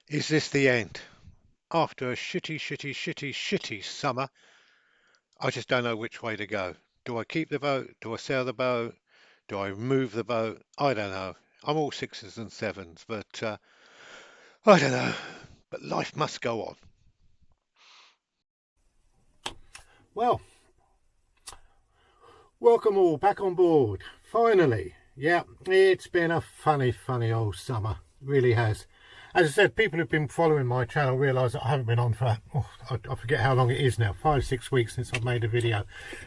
Is this the end? After a shitty summer, I just don't know which way to go. Do I keep the boat? Do I sell the boat? Do I move the boat? I don't know. I'm all sixes and sevens, but I don't know. But life must go on. Well, welcome all back on board. Finally, yeah, it's been a funny old summer. It really has. As I said, people who've been following my channel realise that I haven't been on for, I forget how long it is now, 5-6 weeks since I've made a video.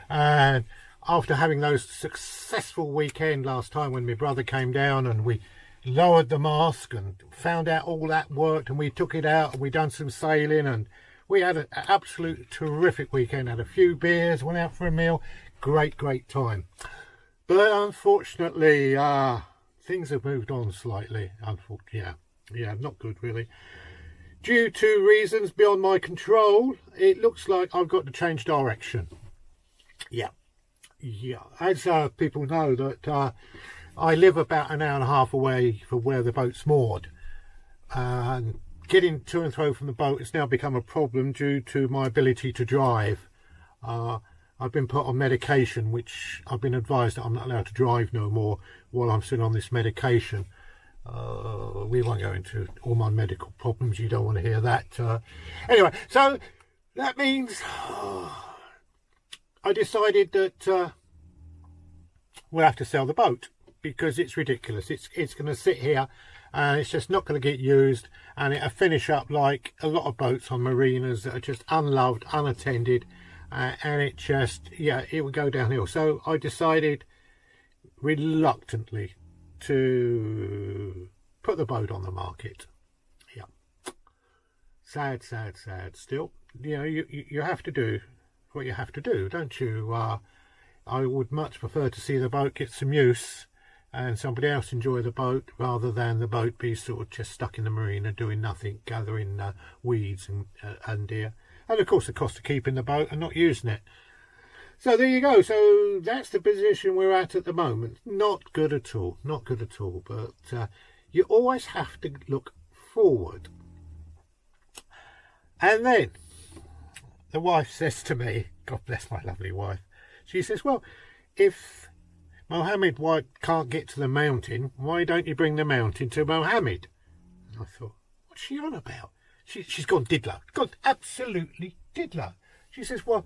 And after having those successful weekend last time when my brother came down and we lowered the mast and found out all that worked, and we took it out and we done some sailing, and we had an absolute terrific weekend. Had a few beers, went out for a meal. Great time. But unfortunately, things have moved on slightly. Unfortunately, yeah, not good really. Due to reasons beyond my control, it looks like I've got to change direction. Yeah. As people know, that I live about an hour and a half away from where the boat's moored. And getting to and fro from the boat has now become a problem due to my ability to drive. I've been put on medication, which I've been advised that I'm not allowed to drive no more while I'm still on this medication. We won't go into all my medical problems. You don't want to hear that. Anyway, so that means I decided that we'll have to sell the boat because it's ridiculous. It's going to sit here and it's just not going to get used, and it'll finish up like a lot of boats on marinas that are just unloved, unattended, and it just, it would go downhill. So I decided reluctantly to put the boat on the market. Sad still. You have to do what you have to do, don't you? I would much prefer to see the boat get some use and somebody else enjoy the boat rather than the boat be sort of just stuck in the marina doing nothing, gathering weeds and deer, and of course the cost of keeping the boat and not using it. So there you go. So that's the position we're at the moment. Not good at all. But you always have to look forward. And then the wife says to me, God bless my lovely wife, she says, well, if Mohammed can't get to the mountain, why don't you bring the mountain to Mohammed? And I thought, what's she on about? She's gone diddler. Gone absolutely diddler. She says, well,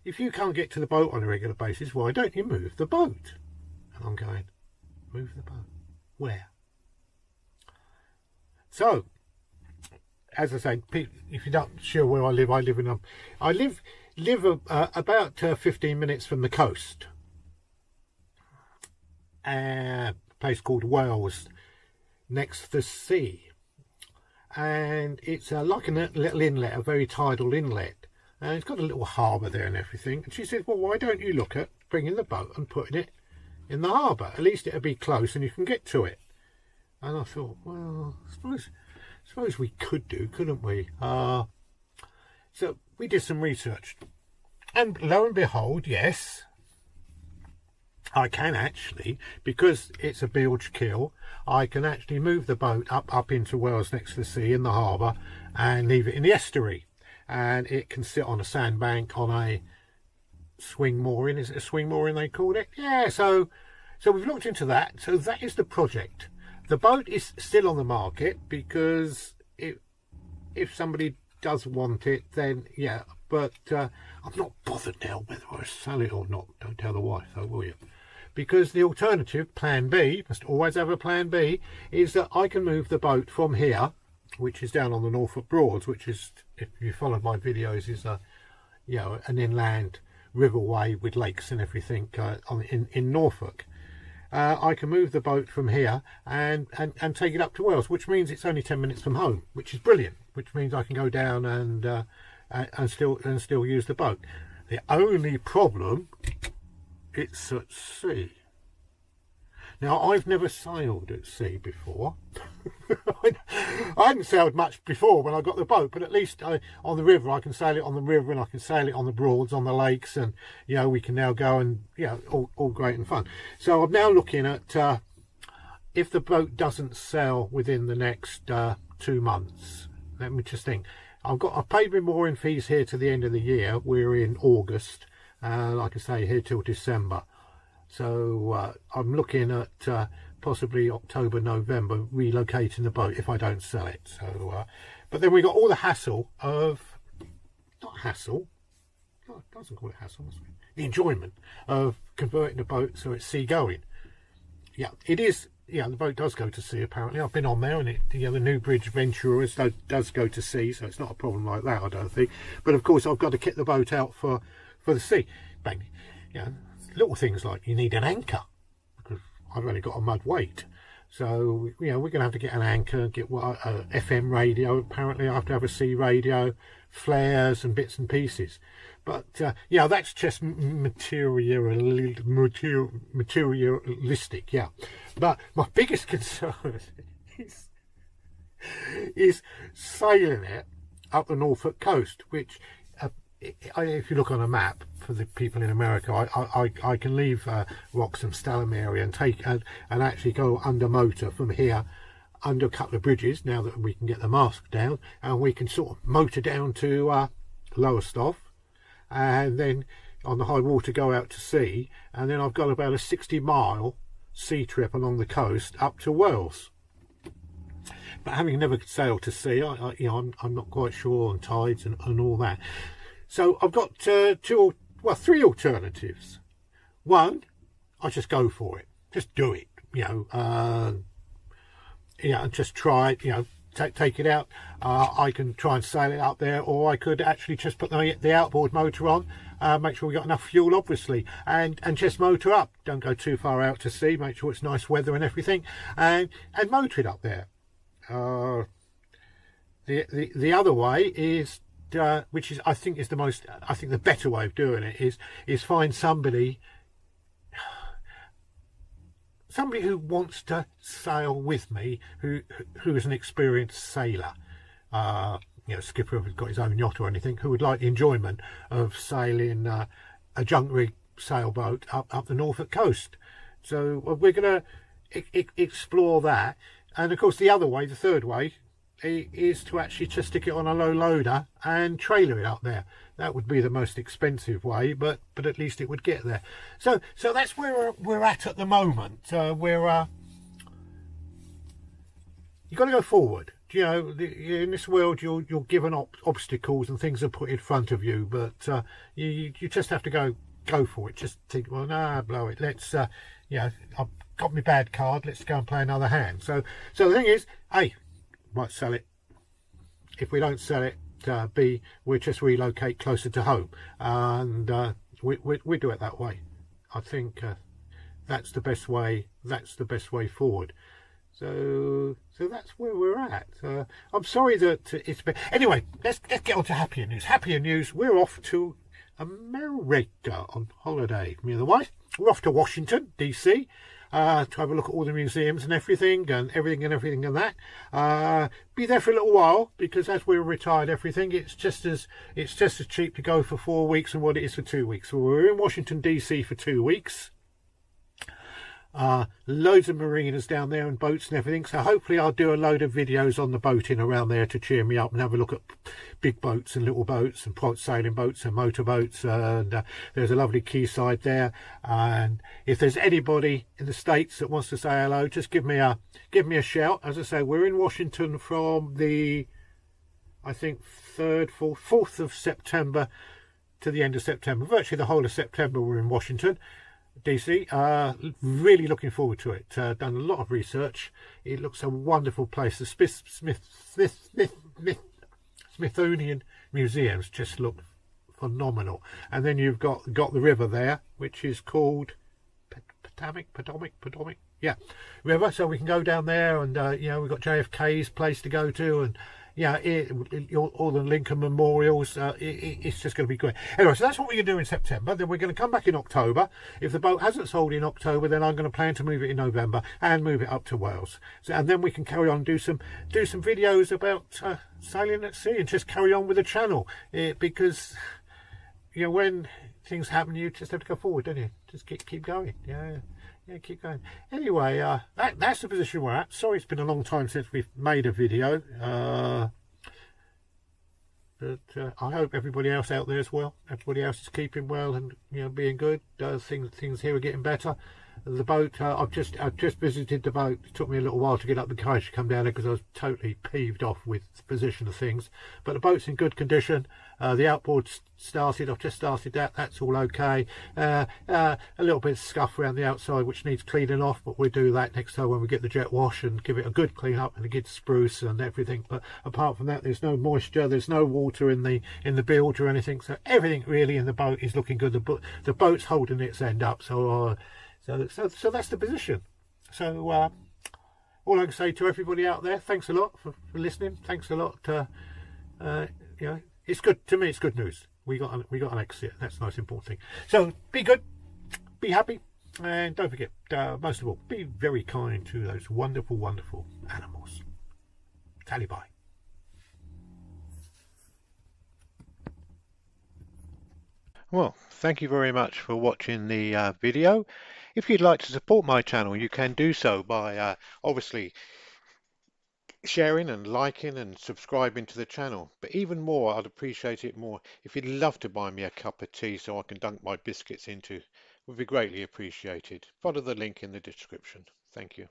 if you can't get to the boat on a regular basis, why don't you move the boat? And I'm going, move the boat? Where? So, as I say, if you're not sure where I live about 15 minutes from the coast. A place called Wales, next to the sea. And it's like a little inlet, a very tidal inlet. And it's got a little harbour there and everything. And she said, well, why don't you look at bringing the boat and putting it in the harbour? At least it'll be close and you can get to it. And I thought, well, I suppose we could do, couldn't we? So we did some research. And lo and behold, yes, I can actually, because it's a bilge keel, I can actually move the boat up into Wales next to the sea in the harbour and leave it in the estuary. And it can sit on a sandbank on a swing mooring. Is it a swing mooring they called it? Yeah, so we've looked into that. So that is the project. The boat is still on the market because if somebody does want it, then yeah. But I'm not bothered now whether I sell it or not. Don't tell the wife though, will you? Because the alternative, plan B, must always have a plan B, is that I can move the boat from here, which is down on the Norfolk Broads, which is, if you followed my videos, is an inland riverway with lakes and everything in Norfolk. I can move the boat from here and take it up to Wales, which means it's only 10 minutes from home, which is brilliant. Which means I can go down and still use the boat. The only problem, it's at sea. Now, I've never sailed at sea before. I hadn't sailed much before when I got the boat, but at least on the river, I can sail it on the river and I can sail it on the Broads, on the lakes, and, we can now go and, all great and fun. So I'm now looking at, if the boat doesn't sell within the next 2 months, let me just think. I've paid my mooring fees here to the end of the year. We're in August, like I say, here till December. So I'm looking at possibly October, November, relocating the boat if I don't sell it. So, but then we got all the hassle of, not hassle, no, it doesn't call it hassle, the enjoyment of converting the boat so it's seagoing. Yeah, it is. Yeah, the boat does go to sea apparently. I've been on there, and the Newbridge Venturers does go to sea, so it's not a problem like that, I don't think. But of course, I've got to kit the boat out for the sea. Bang. Yeah, little things like you need an anchor because I've only got a mud weight. So we're going to have to get an anchor, get a FM radio. Apparently, I have to have a sea radio, flares and bits and pieces. But that's just materialistic. Yeah, but my biggest concern is sailing it up the Norfolk coast, which if you look on a map for the people in America, I can leave Wroxham, Stalham area and take and actually go under motor from here under a couple of bridges now that we can get the mast down, and we can sort of motor down to Lowestoft, and then on the high water go out to sea, and then I've got about a 60-mile sea trip along the coast up to Wales. But having never sailed to sea, I'm not quite sure on tides and all that. So I've got three alternatives. One, I just go for it, just do it, and just try it, take it out. I can try and sail it out there, or I could actually just put the outboard motor on, make sure we got enough fuel, obviously, and just motor up. Don't go too far out to sea. Make sure it's nice weather and everything, and motor it up there. The other way is, which is I think the better way of doing it is find somebody who wants to sail with me, who is an experienced sailor, skipper who's got his own yacht or anything, who would like the enjoyment of sailing a junk rig sailboat up the Norfolk coast. So we're going to explore that. And of course the other way, the third way, is to actually just stick it on a low loader and trailer it up there. That would be the most expensive way, but at least it would get there. So that's where we're at the moment. You've got to go forward. In this world you're given obstacles and things are put in front of you, but you just have to go for it. Just think, well, nah, blow it. Let's I've got my bad card. Let's go and play another hand. So the thing is, A, might sell it. If we don't sell it, B, we'll just relocate closer to home, and we do it that way. I think that's the best way. That's the best way forward. So that's where we're at. I'm sorry that it's been. Anyway, let's get on to happier news. Happier news. We're off to America on holiday. Me and the wife. We're off to Washington DC. To have a look at all the museums and everything and that. Be there for a little while, because as we're retired, everything it's just as cheap to go for 4 weeks than what it is for 2 weeks. So we're in Washington DC for 2 weeks. Loads of marinas down there and boats and everything, so hopefully I'll do a load of videos on the boating around there to cheer me up and have a look at big boats and little boats and sailing boats and motor boats, and there's a lovely quayside there. And if there's anybody in the States that wants to say hello, just give me a shout. As I say, we're in Washington from the, I think, 4th of September to the end of September. Virtually the whole of September we're in Washington DC. Really looking forward to it. Done a lot of research. It looks a wonderful place. The Smithsonian museums just look phenomenal. And then you've got the river there, which is called Potomac, yeah, river. So we can go down there, and we've got JFK's place to go to, and all the Lincoln memorials. It's just going to be great. Anyway, so that's what we're going to do in September. Then we're going to come back in October. If the boat hasn't sold in October, then I'm going to plan to move it in November and move it up to Wales. And then we can carry on, do some videos about sailing at sea, and just carry on with the channel. Because when things happen, you just have to go forward, don't you? Just keep going. Yeah, keep going. Anyway, that's the position we're at. Sorry, it's been a long time since we've made a video. But I hope everybody else out there is well. Everybody else is keeping well and being good. Things here are getting better. The boat, I've just visited the boat. It took me a little while to get up the courage to come down there because I was totally peeved off with the position of things. But the boat's in good condition. The outboard started. I've just started that. That's all okay. A little bit of scuff around the outside which needs cleaning off, but we'll do that next time when we get the jet wash and give it a good clean up and a good spruce and everything. But apart from that, there's no moisture. There's no water in the bilge or anything. So everything really in the boat is looking good. The boat's holding its end up. So that's the position. So all I can say to everybody out there, thanks a lot for listening. Thanks a lot. It's good to me. It's good news. We got an exit. That's the most important thing. So be good, be happy, and don't forget, most of all, be very kind to those wonderful, wonderful animals. Tally bye. Well, thank you very much for watching the video. If you'd like to support my channel, you can do so by obviously sharing and liking and subscribing to the channel. But even more, I'd appreciate it more if you'd love to buy me a cup of tea so I can dunk my biscuits into. It would be greatly appreciated. Follow the link in the description. Thank you.